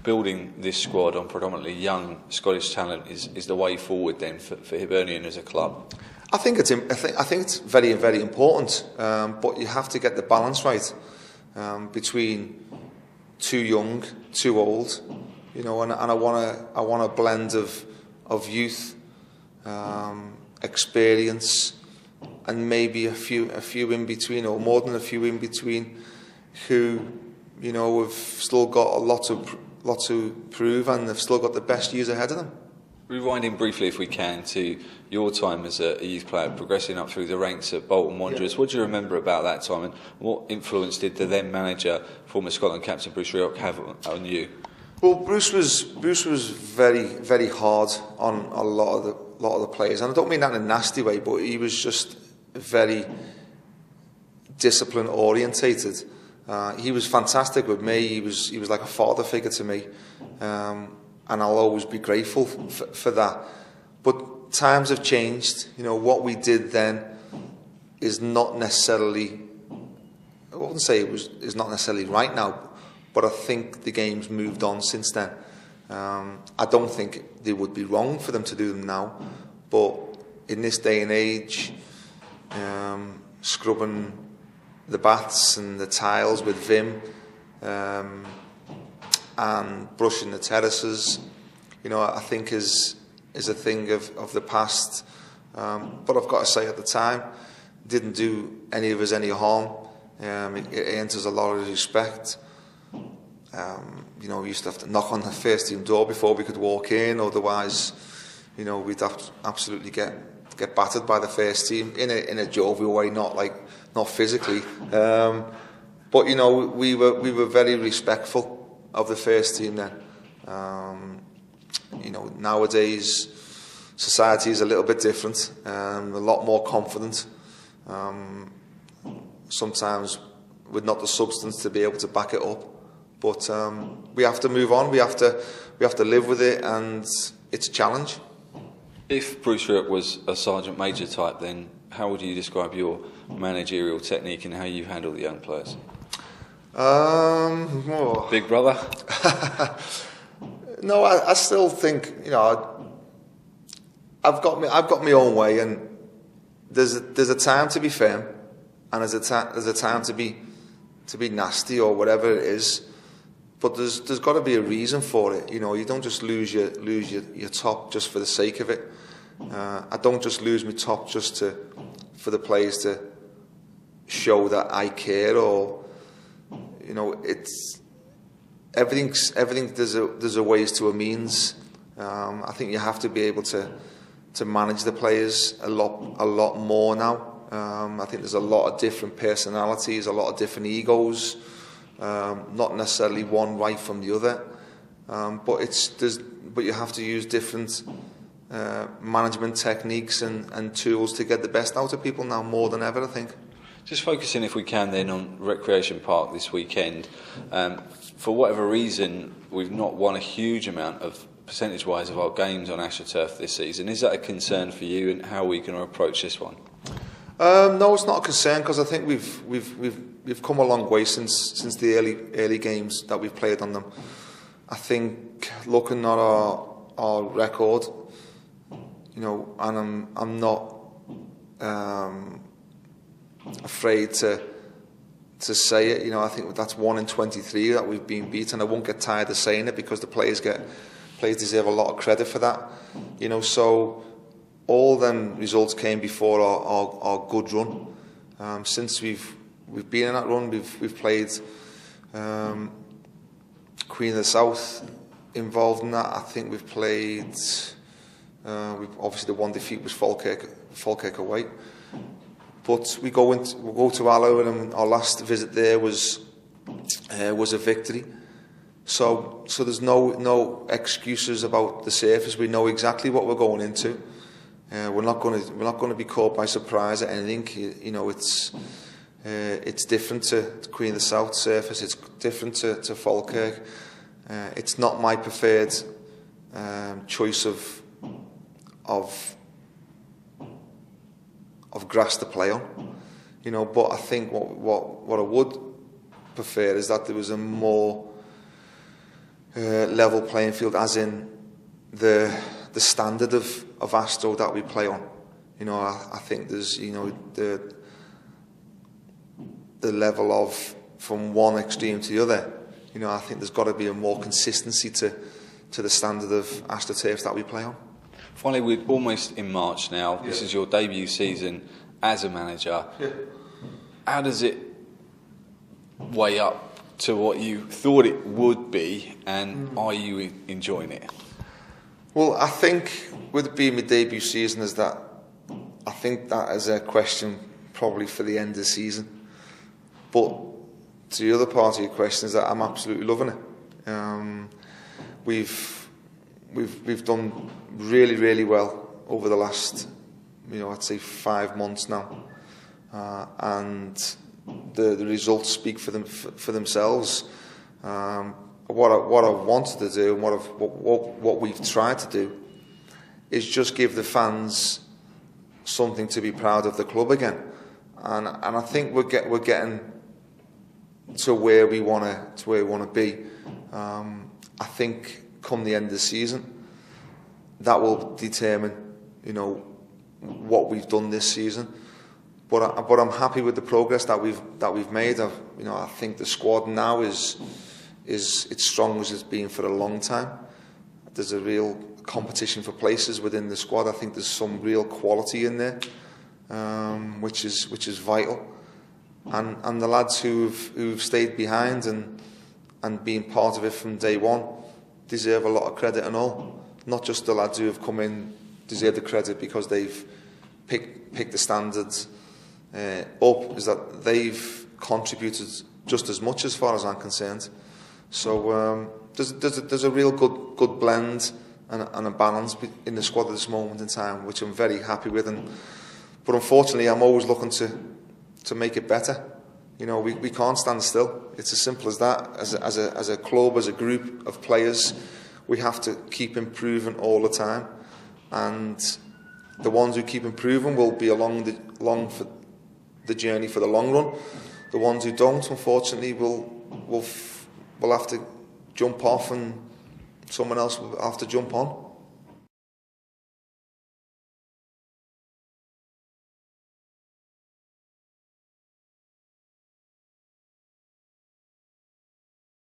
building this squad on predominantly young Scottish talent is the way forward then for Hibernian as a club? I think it's very, very important, but you have to get the balance right between too young, too old, and I want a blend of youth, experience, and maybe a few in between, or more than a few in between, who have still got a lot to prove, and they've still got the best years ahead of them. Rewinding briefly, if we can, to your time as a youth player, progressing up through the ranks at Bolton Wanderers. Yeah. What do you remember about that time, and what influence did the then manager, former Scotland captain Bruce Rioch, have on you? Well, Bruce was very, very hard on a lot of the players, and I don't mean that in a nasty way, but he was just very discipline orientated. He was fantastic with me. He was like a father figure to me. And I'll always be grateful for that. But times have changed. What we did then is not necessarily, I wouldn't say is not necessarily right now, but I think the game's moved on since then. I don't think it would be wrong for them to do them now, but in this day and age, scrubbing the baths and the tiles with Vim, and brushing the terraces, I think is a thing of the past. But I've got to say, at the time, didn't do any of us any harm. It earned us a lot of respect. We used to have to knock on the first team door before we could walk in. Otherwise, we'd have to absolutely get battered by the first team in a jovial way, not physically. But we were very respectful of the first team then. Nowadays society is a little bit different, a lot more confident, sometimes with not the substance to be able to back it up, but we have to move on, we have to live with it, and it's a challenge. If Bruce Rioch was a Sergeant Major type, then how would you describe your managerial technique and how you handle the young players? Big brother? No, I still think I've got my own way, and there's a time to be firm, and there's a time to be nasty or whatever it is. But there's got to be a reason for it. You don't just lose your top just for the sake of it. I don't just lose my top just for the players to show that I care, or it's everything. There's a ways to a means. I think you have to be able to manage the players a lot more now. I think there's a lot of different personalities, a lot of different egos. Not necessarily one right from the other, but you have to use different management techniques and tools to get the best out of people now, more than ever, I think. Just focusing, if we can, then on Recreation Park this weekend. For whatever reason, we've not won a huge amount of percentage-wise of our games on AstroTurf this season. Is that a concern for you, and how are we going to approach this one? No, it's not a concern, because I think we've come a long way since the early games that we've played on them. I think looking at our record, and I'm not afraid to say it. I think that's 1 in 23 that we've been beaten. I won't get tired of saying it, because the players deserve a lot of credit for that. So all them results came before our good run. Since we've been in that run, we've played Queen of the South involved in that. I think we've played. Obviously, the one defeat was Falkirk away. But we'll go to Alloa, and our last visit there was a victory. So there's no excuses about the surface. We know exactly what we're going into. We're not going to be caught by surprise at anything. It's different to Queen of the South surface. It's different to Falkirk. It's not my preferred choice of grass to play on, But I think what I would prefer is that there was a more level playing field, as in the standard of Astro that we play on. You know, I think there's, you know, the level of from one extreme to the other. You know, I think there's got to be a more consistency to the standard of AstroTurfs that we play on. Finally, we're almost in March now. Yeah. This is your debut season as a manager. Yeah. How does it weigh up to what you thought it would be, and are you enjoying it? Well, I think with it being my debut season, I think that is a question probably for the end of the season. But to the other part of your question is that I'm absolutely loving it. We've done really, really well over the last, you know, I'd say 5 months now, and the results speak for themselves. What I wanted to do, and what we've tried to do, is just give the fans something to be proud of the club again, and I think we're getting to where we want to be. I think come the end of the season, that will determine, you know, what we've done this season. But I'm happy with the progress that we've made. You know, I think the squad now is it's strong as it's been for a long time. There's a real competition for places within the squad. I think there's some real quality in there, which is vital. And the lads who've stayed behind and been part of it from day one deserve a lot of credit and all. Not just the lads who have come in deserve the credit because they've picked the standards up, is that they've contributed just as much as far as I'm concerned. So there's a real good blend and a balance in the squad at this moment in time, which I'm very happy with. But unfortunately, I'm always looking to make it better. You know, we can't stand still. It's as simple as that. As a club, as a group of players, we have to keep improving all the time. And the ones who keep improving will be along for the journey for the long run. The ones who don't, unfortunately, will have to jump off, and someone else will have to jump on.